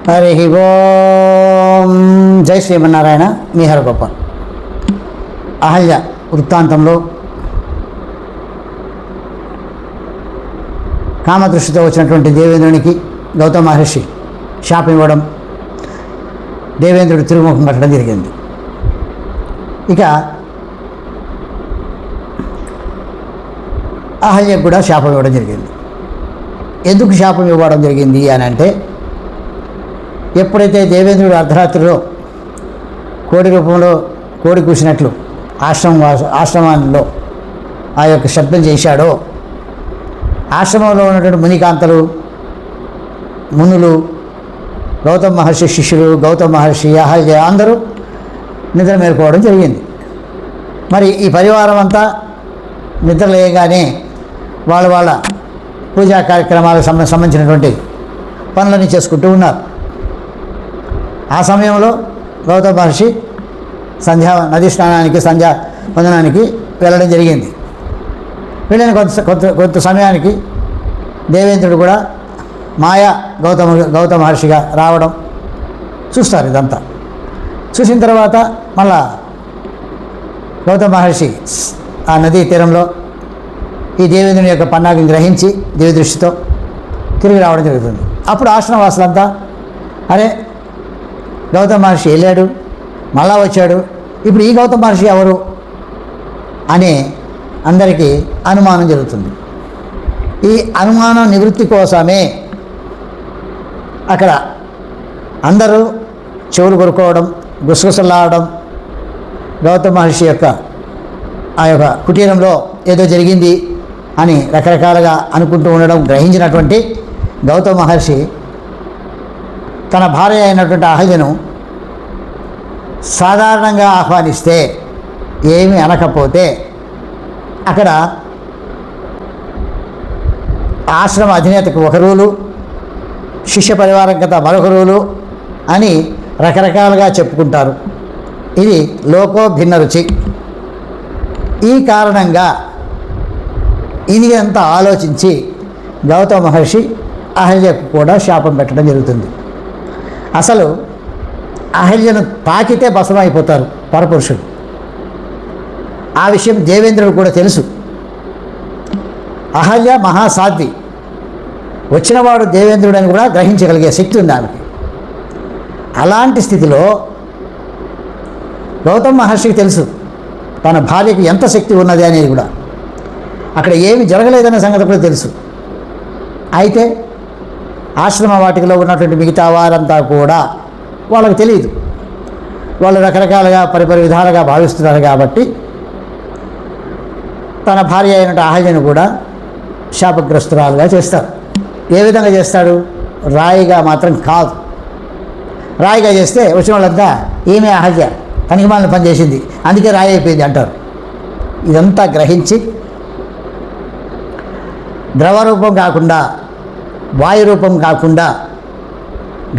హరి ఓం. జై శ్రీమన్నారాయణ. మీ హరగోపాల్. అహల్య వృత్తాంతంలో కామదృష్టితో వచ్చినటువంటి దేవేంద్రునికి గౌతమ మహర్షి శాపం ఇవ్వడం, దేవేంద్రుడు తిరుగుముఖం పట్టడం జరిగింది. ఇక అహల్యకు కూడా శాపం ఇవ్వడం జరిగింది. ఎందుకు శాపం ఇవ్వడం జరిగింది అని అంటే, ఎప్పుడైతే దేవేంద్రుడు అర్ధరాత్రిలో కోడి రూపంలో కోడి కూసినట్లు ఆశ్రమంలో ఆ యొక్క శబ్దం చేశాడో, ఆశ్రమంలో ఉన్నటువంటి మునికాంతలు, మునులు, గౌతమ మహర్షి శిష్యులు, గౌతమ మహర్షి, అహల్య అందరూ నిద్ర మేలుకోవడం జరిగింది. మరి ఈ పరివారం అంతా నిద్రలేయగానే వాళ్ళ పూజా కార్యక్రమాలకు సంబంధించినటువంటి పనులన్నీ చేసుకుంటూ ఉన్నారు. ఆ సమయంలో గౌతమ మహర్షి నదీ స్నానానికి, సంధ్యా వందనానికి వెళ్ళడం జరిగింది. వెళ్ళిన కొంత సమయానికి దేవేంద్రుడు కూడా మాయా గౌతమ మహర్షిగా రావడం చూస్తారు. ఇదంతా చూసిన తర్వాత మళ్ళా గౌతమ మహర్షి ఆ నదీ తీరంలో ఈ దేవేంద్రుని యొక్క పన్నాగం గ్రహించి దేవదృష్టితో తిరిగి రావడం జరుగుతుంది. అప్పుడు ఆశ్రమవాసులంతా, అరే గౌతమ మహర్షి వెళ్ళాడు, మళ్ళా వచ్చాడు, ఇప్పుడు ఈ గౌతమ మహర్షి ఎవరు అనే అందరికీ అనుమానం జరుగుతుంది. ఈ అనుమానం నివృత్తి కోసమే అక్కడ అందరూ చెవులు కొరుకోవడం, గుసగుసలాడడం, గౌతమ మహర్షి యొక్క ఆ యొక్క కుటీరంలో ఏదో జరిగింది అని రకరకాలుగా అనుకుంటూ ఉండడం గ్రహించినటువంటి గౌతమ మహర్షి తన భార్య అయినటువంటి అహల్యను సాధారణంగా ఆహ్వానిస్తే ఏమీ అనకపోతే, అక్కడ ఆశ్రమ అధినేతకు ఒక రూలు, శిష్య పరివారం కథ మరొక రూలు అని రకరకాలుగా చెప్పుకుంటారు. ఇది లోకో భిన్న రుచి. ఈ కారణంగా ఇది అంతా ఆలోచించి గౌతమ మహర్షి అహల్యకు కూడా శాపం పెట్టడం జరుగుతుంది. అసలు అహల్యను తాకితే భస్మైపోతారు పరపురుషుడు. ఆ విషయం దేవేంద్రుడు కూడా తెలుసు. అహల్య మహాసాధ్వి, వచ్చినవాడు దేవేంద్రుడు అని కూడా గ్రహించగలిగే శక్తి ఉంది ఆమెకి. అలాంటి స్థితిలో గౌతమ మహర్షికి తెలుసు తన భార్యకు ఎంత శక్తి ఉన్నది అనేది కూడా. అక్కడ ఏమి జరగలేదనే సంగతి కూడా తెలుసు. అయితే ఆశ్రమ వాటికలో ఉన్నటువంటి మిగతా వారంతా కూడా వాళ్ళకు తెలియదు. వాళ్ళు రకరకాలుగా పరిపరి విధాలుగా భావిస్తున్నారు. కాబట్టి తన భార్య అయినటువంటి అహల్యను కూడా శాపగ్రస్తురాలుగా చేస్తారు. ఏ విధంగా చేస్తాడు? రాయిగా మాత్రం కాదు. రాయిగా చేస్తే వచ్చిన వాళ్ళంతా ఈమె అహల్య పనికిమాలిన పని చేసింది, అందుకే రాయి అయిపోయింది అంటారు. ఇదంతా గ్రహించి ద్రవరూపం కాకుండా, వాయురూపం కాకుండా,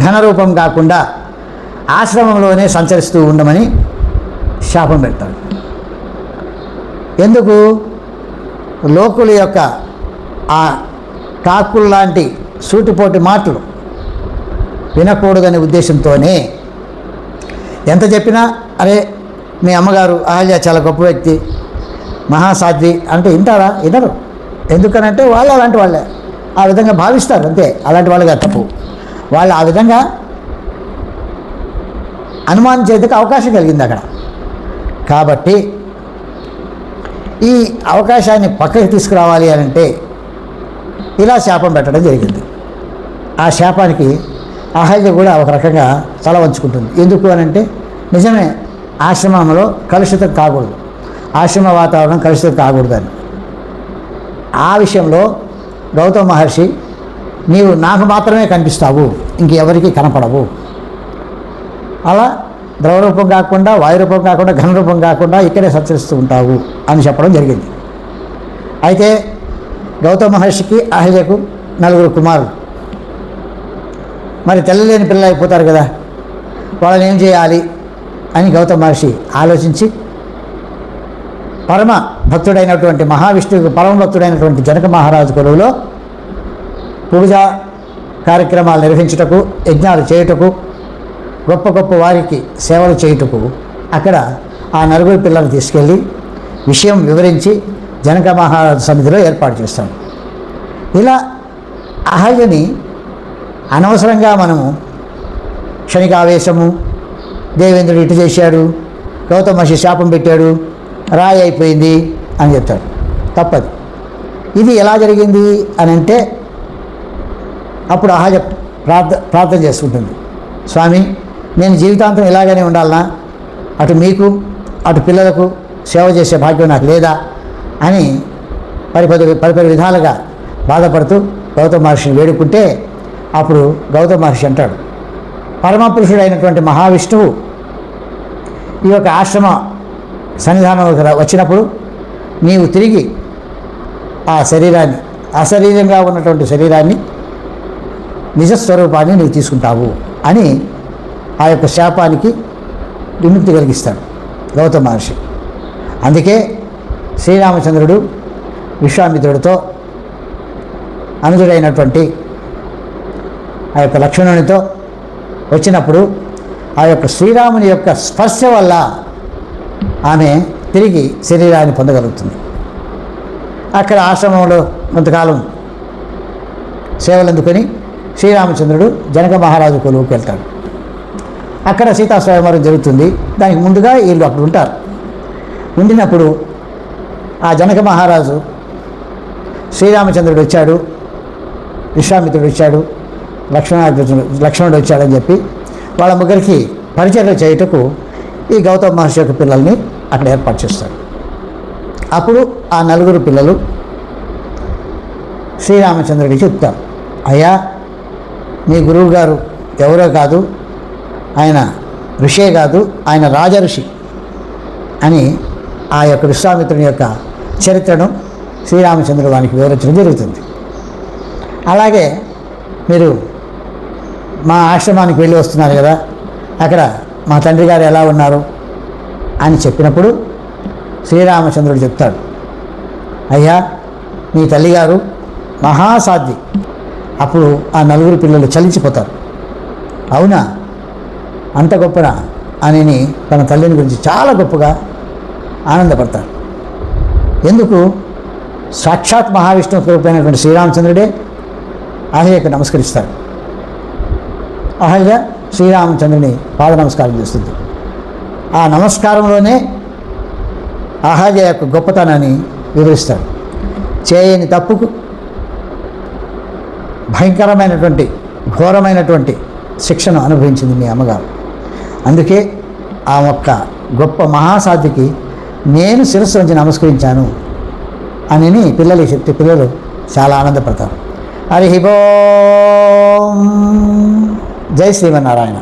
ఘనరూపం కాకుండా ఆశ్రమంలోనే సంచరిస్తూ ఉండమని శాపం పెడతాడు. ఎందుకు? లోకుల యొక్క ఆ కాకుల్లాంటి సూటిపోటి మాటలు వినకూడదనే ఉద్దేశంతోనే. ఎంత చెప్పినా అరే మీ అమ్మగారు అహల్య చాలా గొప్ప వ్యక్తి, మహాసాధ్వి అంటే వింటారా? వినరు. ఎందుకనంటే వాళ్ళు అలాంటి వాళ్ళే, ఆ విధంగా భావిస్తారు అంతే. అలాంటి వాళ్ళుగా తప్పు. వాళ్ళు ఆ విధంగా అనుమానించేందుకు అవకాశం కలిగింది అక్కడ. కాబట్టి ఈ అవకాశాన్ని పక్కకి తీసుకురావాలి అని అంటే ఇలా శాపం పెట్టడం జరిగింది. ఆ శాపానికి అహల్య కూడా ఒక రకంగా తల వంచుకుంటుంది. ఎందుకు అని అంటే, నిజమే ఆశ్రమంలో కలుషితం కాకూడదు, ఆశ్రమ వాతావరణం కలుషితం కాకూడదని. ఆ విషయంలో గౌతమ మహర్షి, నీవు నాకు మాత్రమే కనిపిస్తావు, ఇంకెవరికి కనపడవు, అలా ద్రవరూపం కాకుండా, వాయురూపం కాకుండా, ఘనరూపం కాకుండా ఇక్కడే సంచరిస్తూ ఉంటావు అని చెప్పడం జరిగింది. అయితే గౌతమ మహర్షికి అహల్యకు 4 కుమారులు. మరి తెల్లలేని పిల్లలు అయిపోతారు కదా, వాళ్ళని ఏం చేయాలి అని గౌతమ మహర్షి ఆలోచించి పరమ భక్తుడైనటువంటి మహావిష్ణువుకు పరమ భక్తుడైనటువంటి జనక మహారాజు కొలువులో పూజా కార్యక్రమాలు నిర్వహించుటకు, యజ్ఞాలు చేయుటకు, గొప్ప గొప్ప వారికి సేవలు చేయుటకు అక్కడ ఆ నలుగురు పిల్లల్ని తీసుకెళ్ళి విషయం వివరించి జనక మహారాజు సన్నిధిలో ఏర్పాటు చేస్తాడు. ఇలా అహల్యని అనవసరంగా మనము క్షణిక ఆవేశము, దేవేంద్రుడు ఇటు చేశాడు, గౌతమ మహర్షి శాపం పెట్టాడు, రాయి అయిపోయింది అని చెప్తాడు. తప్పదు. ఇది ఎలా జరిగింది అని అంటే అప్పుడు అహల్య ప్రార్థన చేసుకుంటుంది. స్వామి, నేను జీవితాంతం ఇలాగనే ఉండాలనా? అటు మీకు అటు పిల్లలకు సేవ చేసే భాగ్యం నాకు లేదా అని పరిపరి విధాలుగా బాధపడుతూ గౌతమ మహర్షిని వేడుకుంటే అప్పుడు గౌతమ మహర్షి అంటాడు, పరమపురుషుడైనటువంటి మహావిష్ణువు ఈ యొక్క ఆశ్రమ సన్నిధానంలోకి వచ్చినప్పుడు నీవు తిరిగి ఆ శరీరాన్ని, అశరీరంగా ఉన్నటువంటి శరీరాన్ని, నిజస్వరూపాన్ని నీవు తీసుకుంటావు అని ఆ యొక్క శాపానికి విముక్తి కలిగిస్తాడు గౌతమ మహర్షి. అందుకే శ్రీరామచంద్రుడు విశ్వామిత్రుడితో అనుజుడైనటువంటి ఆ యొక్క లక్ష్మణునితో వచ్చినప్పుడు ఆ యొక్క శ్రీరాముని యొక్క స్పర్శ వల్ల ఆమె తిరిగి శరీరాన్ని పొందగలుగుతుంది. అక్కడ ఆశ్రమంలో కొంతకాలం సేవలు అందుకొని శ్రీరామచంద్రుడు జనక మహారాజు కొలువుకి వెళ్తాడు. అక్కడ సీతా స్వయంవరం జరుగుతుంది. దానికి ముందుగా వీళ్ళు అక్కడ ఉంటారు. ఉండినప్పుడు ఆ జనక మహారాజు శ్రీరామచంద్రుడు వచ్చాడు, విశ్వామిత్రుడు వచ్చాడు, లక్ష్మణుడు వచ్చాడని చెప్పి వాళ్ళ ముగ్గురికి పరిచర్య చేయుటకు ఈ గౌతమ మహర్షి యొక్క పిల్లల్ని అక్కడ ఏర్పాటు చేస్తాడు. అప్పుడు ఆ నలుగురు పిల్లలు శ్రీరామచంద్రుడికి చెప్తారు, అయ్యా, మీ గురువు గారు ఎవరో కాదు, ఆయన ఋషే కాదు, ఆయన రాజఋషి అని ఆ యొక్క విశ్వామిత్రుని యొక్క చరిత్రను శ్రీరామచంద్రుడు వానికి వివరించడం జరుగుతుంది. అలాగే మీరు మా ఆశ్రమానికి వెళ్ళి వస్తున్నారు కదా, అక్కడ మా తండ్రి గారు ఎలా ఉన్నారు అని చెప్పినప్పుడు శ్రీరామచంద్రుడు చెప్తాడు, అయ్యా, మీ తల్లిగారు మహాసాధ్వి. అప్పుడు ఆ నలుగురు పిల్లలు చలించిపోతారు. అవునా, అంత గొప్పనా అని తన తల్లిని గురించి చాలా గొప్పగా ఆనందపడతారు. ఎందుకు? సాక్షాత్ మహావిష్ణువు స్వరూపమైనటువంటి శ్రీరామచంద్రుడే అహల్యకు నమస్కరిస్తాడు. అహల్య శ్రీరామచంద్రుని పాద నమస్కారం చేస్తుంది. ఆ నమస్కారంలోనే అహల్య యొక్క గొప్పతనాన్ని వివరిస్తాడు. చేయని తప్పుకు భయంకరమైనటువంటి ఘోరమైనటువంటి శిక్షను అనుభవించింది మీ అమ్మగారు. అందుకే ఆ ఒక్క గొప్ప మహాసాధ్వికి నేను శిరస్సు వంచి నమస్కరించాను అని పిల్లలకి చెప్తే పిల్లలు చాలా ఆనందపడతారు. హరి ఓం. జై శ్రీమన్నారాయణ.